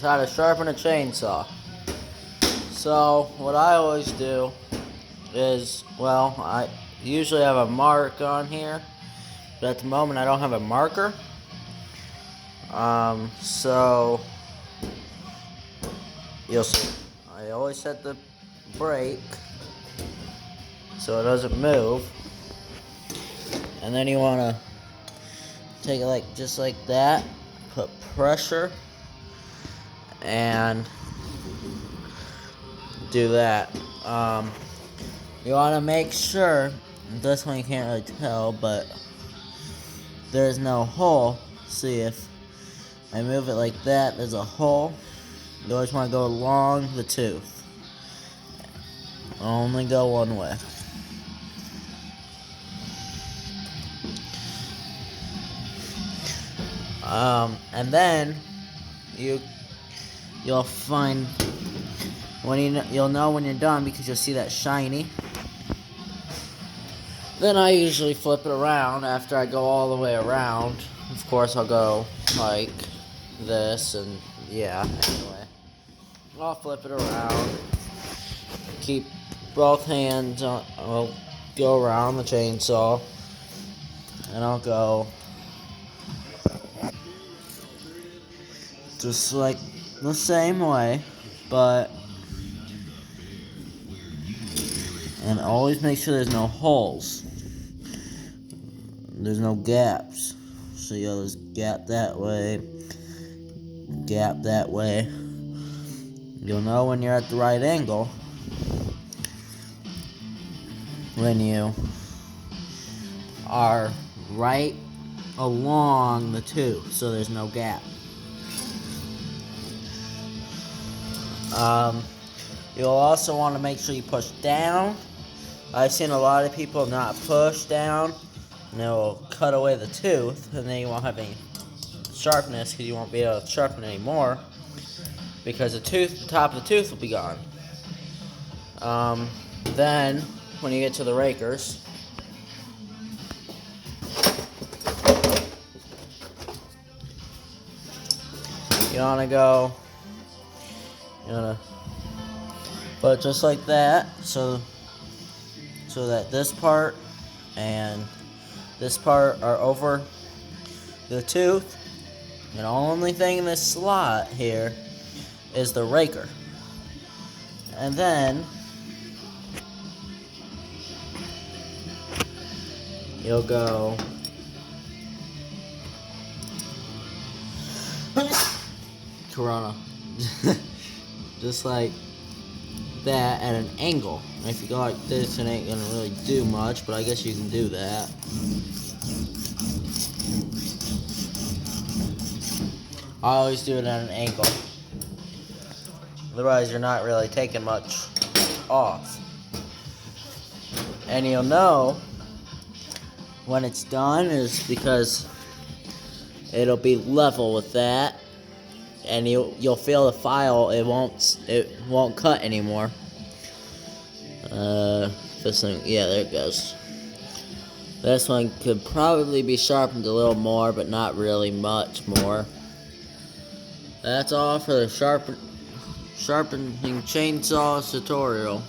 How to sharpen a chainsaw. So what I always do is, well, I usually have a mark on here, but at the moment I don't have a marker. So you'll see. I always set the brake so it doesn't move, and then you want to take it just like that, put pressure, and do that. You want to make sure, this one you can't really tell, but there's no hole. See, if I move it like that, there's a hole. You always want to go along the tooth. Only go one way. And then you'll find when you'll know when you're done, because you'll see that shiny. Then I usually flip it around after I go all the way around. Of course, I'll go like this, and yeah, anyway. I'll flip it around. Keep both hands on. I'll go around the chainsaw, and I'll go just like the same way, and always make sure there's no holes. There's no gaps. So you'll just gap that way, gap that way. You'll know when you're at the right angle when you are right along the tooth, so there's no gap. You'll also want to make sure you push down. I've seen a lot of people not push down, and it will cut away the tooth, and then you won't have any sharpness, because you won't be able to sharpen anymore, because the top of the tooth will be gone. Then when you get to the rakers, you want to put it just like that, so that this part and this part are over the tooth. And the only thing in this slot here is the raker. And then you'll go Corona. Just like that at an angle. And if you go like this, it ain't gonna really do much, but I guess you can do that. I always do it at an angle. Otherwise, you're not really taking much off. And you'll know when it's done is because it'll be level with that, and you'll feel the file. It won't cut anymore. This thing, yeah, there it goes. This one could probably be sharpened a little more, but not really much more. That's all for the sharpening chainsaw tutorial.